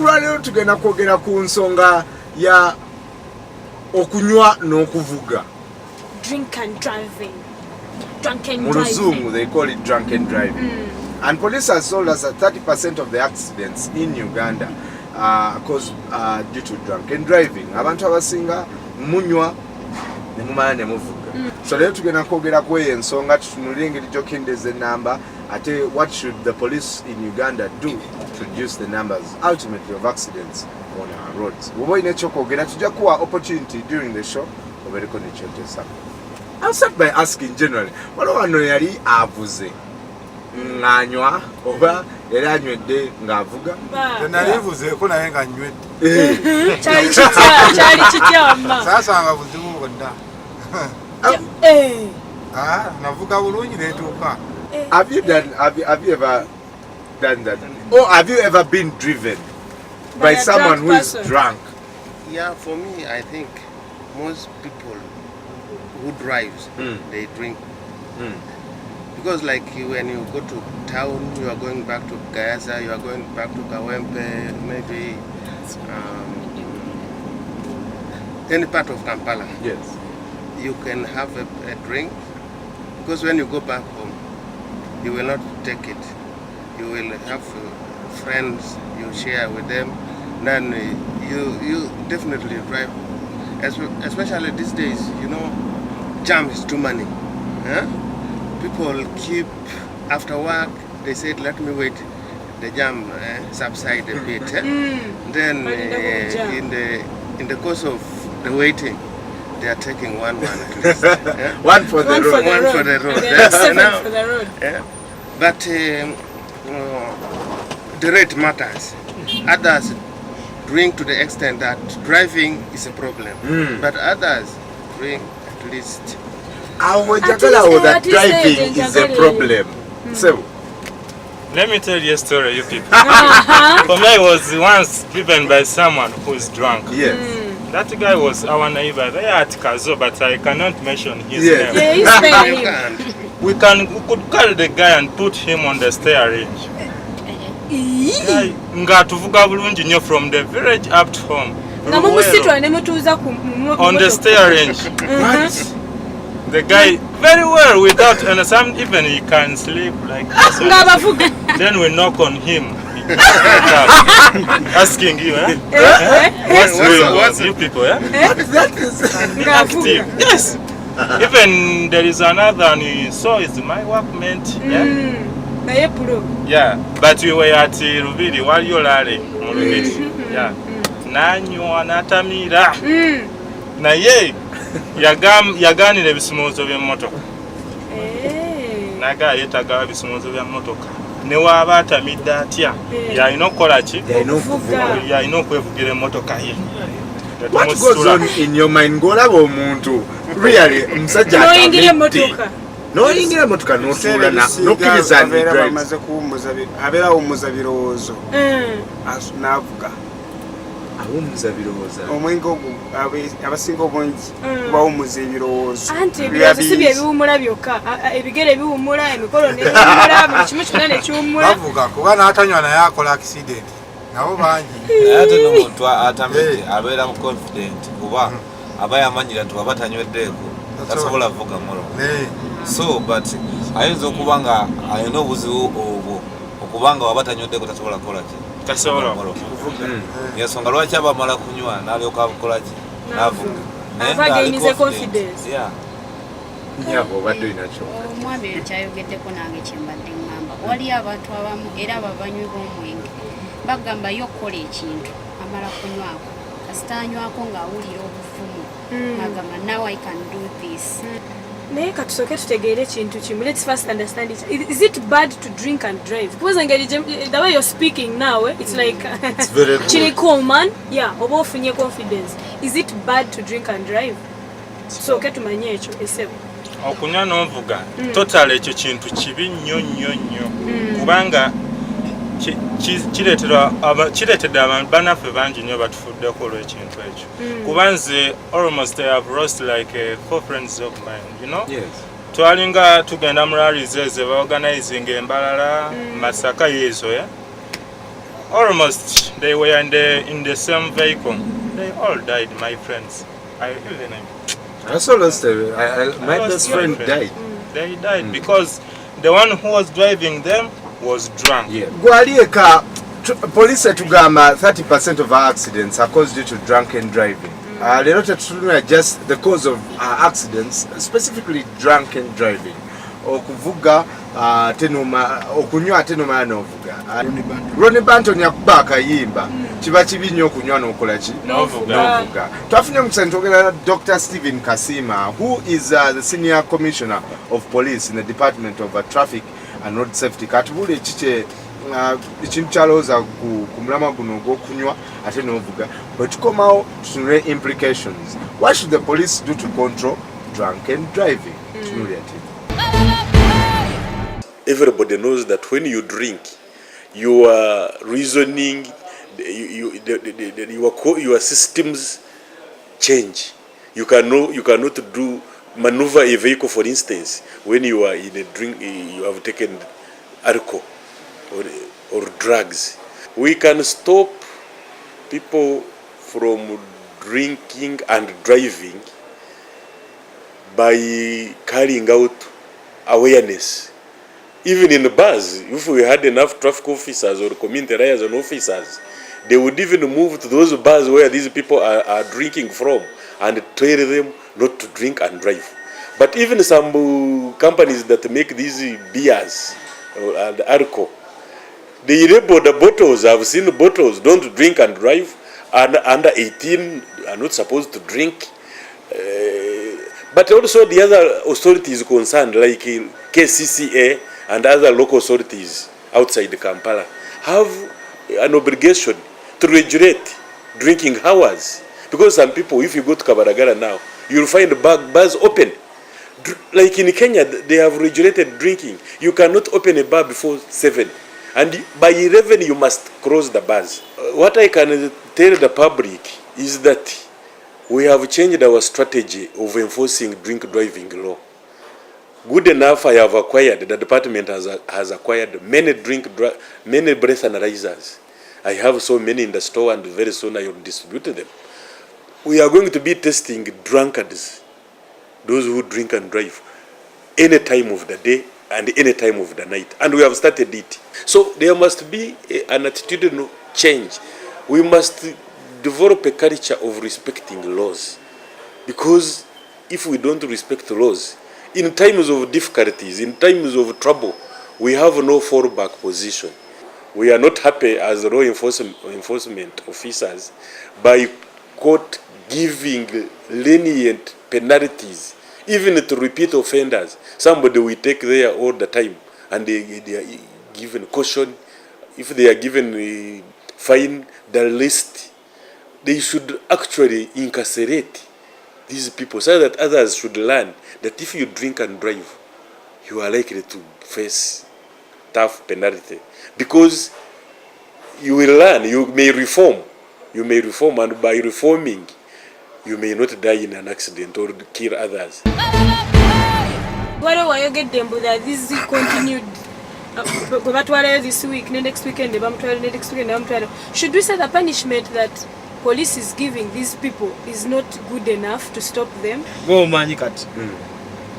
lwaleero tugenda kwogera ku nsonga ya okunywa n'okuvuga. Drink and driving. Drunken Mu driving. Luzungu, they call it drunken driving. And police has told us that 30% of the accidents in Uganda are caused due to drunken driving. Abantu abasinga munywa ne mumala ne muvuga. So leero tugenda kwogera ku eyo ensonga tutunulire engeri gy'okendeza ennamba ate what should the police in Uganda do to reduce the numbers ultimately of accidents on our roads. Bw'oba olina ekyokwogera tujja kuwa opportunity during the show obeereko n'ekyotesa. I'll start by asking generally, waliwo wano yali avuze ng'anywa oba yali anywedde ng'avuga? Nalivuzeeko naye nga nywedde. Kyali kitya wamma? Saasanga buzibu bwonna. Navuga bulungi neetuuka. Have you ever done that? Or have you ever been driven by someone who is drunk? Yeah, for me, I think most people who drives, they drink. Because like when you go to town, you are going back to Gaza, you are going back to Kawempe, maybe any part of Kampala. Yes. You can have a drink, because when you go back home, you will not take it. You will have friends, you share with them, then you definitely drive. Especially these days, you know, jam is too many. People keep, after work, they said, let me wait, the jam subside a bit. Then in the course of the waiting, they are taking one at least. One for the road. One for the road. Seven for the road. But the rate matters. Others drink to the extent that driving is a problem. But others drink at least. That driving is a problem. So, let me tell you a story, you people. For me, I was once driven by someone who is drunk. yes. That guy was our neighbor there at Kazo, but I cannot mention his Yes. name. Yeah, You he's can't. We could call the guy and put him on the steering. Nga tuvuga bulungi nnyo from the village up to home. nga mumusitwa ne mutuuza ku On the steering. What? The guy very well without and some even he can sleep like this. nga abavuga. Then we knock on him. Asking you, what's you people, That is active? Yes. Even there is another and he saw it's my workmate. naye pulo. Yeah, but we were at Rubiri while you lale mu Rubiri. Yeah. Nanywa natamira. Naye yaganira ebisumuluzo by'emmotoka. Naga yetaga ebisumuluzo by'emmotoka. Ne waba atamidde atya yalina okukola ki? Yalina okwevugira emmotoka ye. What goes on in your mind ng'olaba omuntu really musajja N'oyingira emmotoka. n'oyingira emmotoka n'otuula n'okkiriza bamaze kuwummuza abeera awummuza birowoozo n'avuga awummuza birowoozo omwenge ogwo abasinga obungi bawummuza ebirowoozo Anti ebirowoozo si bye biwummula byokka, ebigere biwummula, emikolo ne biwummula, buli kimu kyonna ne kiwummula. bavuga kuba n'atanywa naye akola accident nabo bangi. ate n'omuntu atamidde abeera mu confident kuba aba yamanyira nti waba tanyweddeeko tasobola vuga mulo. So but ayinza okuba nga alina obuzibu obwo okuba nga waba tanyweddeeko tasobola kukola ki? Tasobola kuvuga. Ensonga lwaki aba amala kunywa n'alyoka akola ki? N'avuga. Ava againize confidence. nyabo obadde olina kyo. Omwami oyo kyayogeddeko nange kyembadde ngamba. Waliyo abantu abamu era abanywi b'omwenge bagamba yo kola ekintu amala kunywako kasita anywako ng'awulira obuvumu agamba now I can do this. Naye katusooke tutegeere ekintu kimu. Let's first understand it. Is it bad to drink and drive? Because the way you're speaking now, it's like It's very good. chili common. Yeah, oba ofunye confidence. Is it bad to drink and drive? So tumanye ekyo esebo. Okunywa n'ovuga total ekyo kintu kibi nnyo nnyo nnyo kubanga kireetedde abantu bannaffe bangi nnyo batufuddeko olw'ekintu ekyo kuba nze almost I have lost like 4 friends of mine, you know. Yes. Twalinga tugenda mu rallies ezo baorganizinga embalala Masaka yezo ya Almost, they were in the same vehicle. They all died, my friends. I even I also lost my lost best my friend friend. died. They died because the one who was driving them was drunk. Yeah. Gwalieka police tugamba 30% of our accidents are caused due to drunken driving. Lero tetulina just the cause of accidents, specifically drunken driving. Okuvuga tenoma okunywa tenoma n'ovuga. Ronnie Banton yakuba akayimba kiba kibi nnyo okunywa n'okola ki n'ovuga. Twafunye mukisa ntogera Dr. Stephen Kasima, who is the senior commissioner of police in the Department of Traffic and Road Safety. Katubule ekiche ekintu kyalowooza ku mulama guno ogw'okunywa ate n'ovuga bwe tukomawo tutunule implications. What should the police do to control drunken driving? Tunule ati. Everybody knows that when you drink, your reasoning, your systems change. You cannot maneuver a vehicle, for instance, when you are in a drink, you have taken alcohol or drugs. We can stop people from drinking and driving by carrying out awareness. Even in the bars, if we had enough traffic officers or community liaison officers, they would even move to those bars where these people are drinking from and tell them not to drink and drive. But even some companies that make these beers and alcohol, they label the bottles. I've seen bottles, don't drink and drive, and under 18 are not supposed to drink. But also the other authorities concerned, like KCCA and other local authorities outside Kampala, have an obligation to regulate drinking hours. Because some people, if you go to Kabaragara now, you'll find bars open. Like in Kenya, they have regulated drinking. You cannot open a bar before 7. And by 11, you must close the bars. What I can tell the public is that we have changed our strategy of enforcing drink driving law. Good enough, I have acquired, the department has acquired many breath analyzers. I have so many in the store, and very soon I will distribute them. We are going to be testing drunkards, those who drink and drive, any time of the day and any time of the night. And we have started it. So there must be an attitudinal change. We must develop a culture of respecting laws. Because if we don't respect laws, in times of difficulties, in times of trouble, we have no fallback position. We are not happy as law enforcement officers by court giving lenient penalties, even to repeat offenders. Somebody will take there all the time, and they are given caution. If they are given a fine, the list, they should actually incarcerate these people so that others should learn that if you drink and drive, you are likely to face tough penalty. Because you will learn, you may reform, and by reforming, you may not die in an accident or kill others. Why you get them that this is continued this week, next weekend, next weekend? Should we say the punishment that police is giving these people is not good enough to stop them? Go manikati.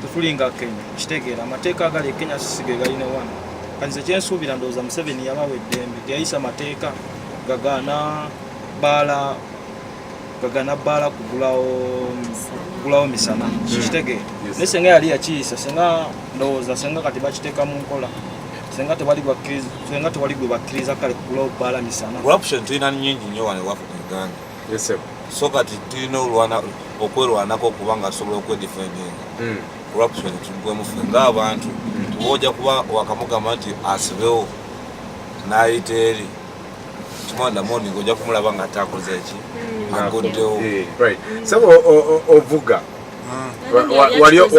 Tufulinga Kenya. Chitegera mateka gali Kenya sisige gali ne wana. Kanze kyensubira ndoza Museveni yabawedde yayisa mateka gagana bala kugulawo misana. Chitegera. Nesenga yali yakiyisa senga ndoza senga kati bakiteka mu nkola. Senga tewali bakkiriza kale kugulawo bala misana. Corruption tulina nnyingi nnyo wano wafu Uganda. Yes sir. So kati tulina okwerwanako okubanga asobola okwedefendinga. Corruption tugwemu ffe ng'abantu tuboja kuba wakamugamba nti asibewo n'ayita eri kimonda morning ojja kumulaba nga atakoze eki agoddewo. Right. So ovuga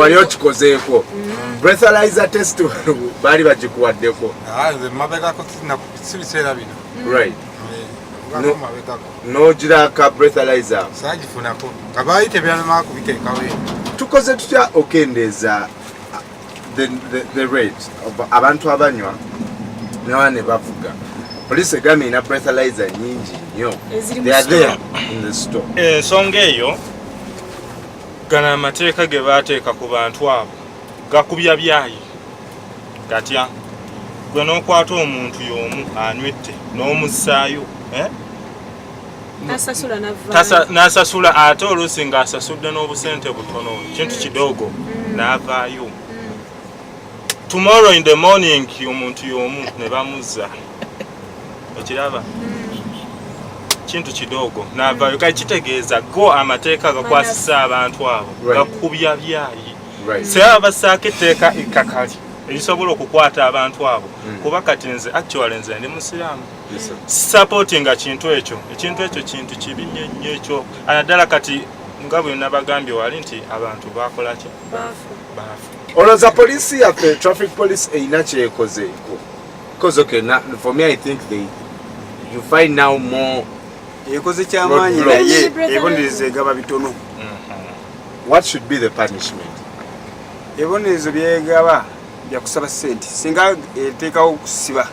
wali okikozeeko breathalyzer test baali bagikuwaddeko. Nze mabegako sibiseera bino. Right. N'ogiraka breathalyzer saagifunako nga baayite byalema kubiteekawo. Tukoze tutya okendeeza the rate of abantu abanywa ne bavuga. Police egami ina breathalyzer nyingi nnyo. They are there in the store. Ensonga eyo gana amateeka ge baateeka ku bantu abo gakubya byayi gatya gwe n'okwata omuntu y'omu anywedde n'omussaayo n'asasula ate oluusi ng'asasudde n'obusente butono kintu kidogo n'avaayo. Tomorrow in the morning omuntu y'omu ne bamuzza okiraba kintu kidogo n'avaayo kati kitegeeza go amateeka gakwasisa abantu abo gakubya byayi seba bassaako etteeka ekkakali erisobola okukwata abantu abo kuba kati nze actually nze ndi musiraamu supportinga kintu ekyo kintu kibi nnyo ekyo anaddala kati nga bwe nabagambye wali nti abantu bakola ki baafu. Olowooza poliisi yaffe traffic police eyina kyekozeeko? Because okay, for me I think you find now more ekoze kyamaanyi naye ebonerezo egaba bitono. What should be the punishment? Ebonerezo byegaba byakusaba ssente singa eteekawo okusiba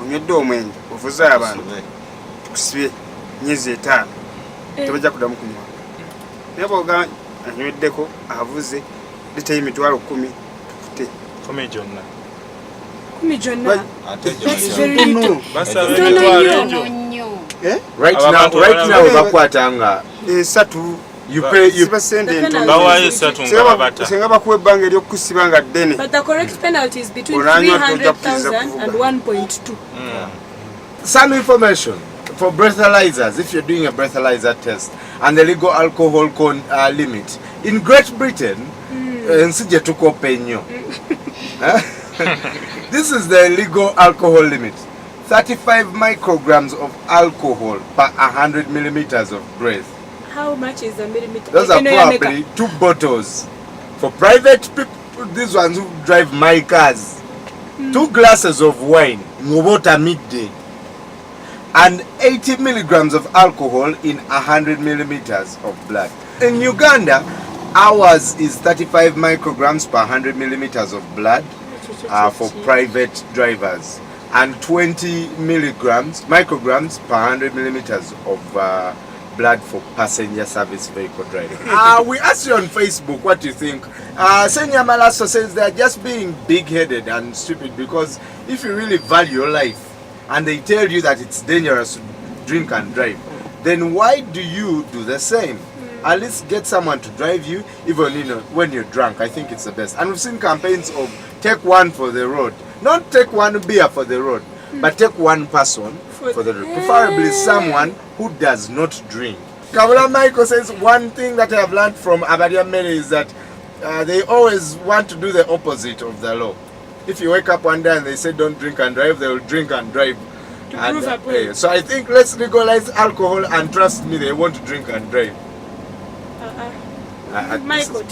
onywedde omwenge ovuze abantu tukusibe myezi 5 tebajja kuddamu kunywa naye bwoga anyweddeko avuze lita y'emitwalo 10 tukute 10 gyonna right now bakwatanga esatu you pay bawayo esatu nga babata singa bakuwa ebbanga ery'okusiba nga ddene. But the correct penalty is between 300,000 and 1.2. Some information for breathalyzers, if you're doing a breathalyzer test and the legal alcohol limit in Great Britain, nsije tuko penyo. This is the legal alcohol limit: 35 micrograms of alcohol per 100 millimeters of breath. How much is the millimeter? Those are probably 2 bottles. For private people, these ones who drive my cars, 2 glasses of wine, ngobota midday, and 80 milligrams of alcohol in 100 millimeters of blood. In Uganda, ours is 35 micrograms per 100 millimeters of blood for private drivers, and 20 micrograms per 100 millimeters of blood for passenger service vehicle driving. We asked you on Facebook what you think. Senya Malaso says they're just being big-headed and stupid, because if you really value your life and they tell you that it's dangerous to drink and drive, then why do you do the same? At least get someone to drive you, even when you're drunk. I think it's the best. And we've seen campaigns of take one for the road. Not take one beer for the road, but take one person for the road. Preferably someone who does not drink. Kabula Michael says one thing that I have learned from Abadia Mary is that they always want to do the opposite of the law. If you wake up one day and they say don't drink and drive, they will drink and drive. So I think let's legalize alcohol, and trust me, they want to drink and drive. Michael,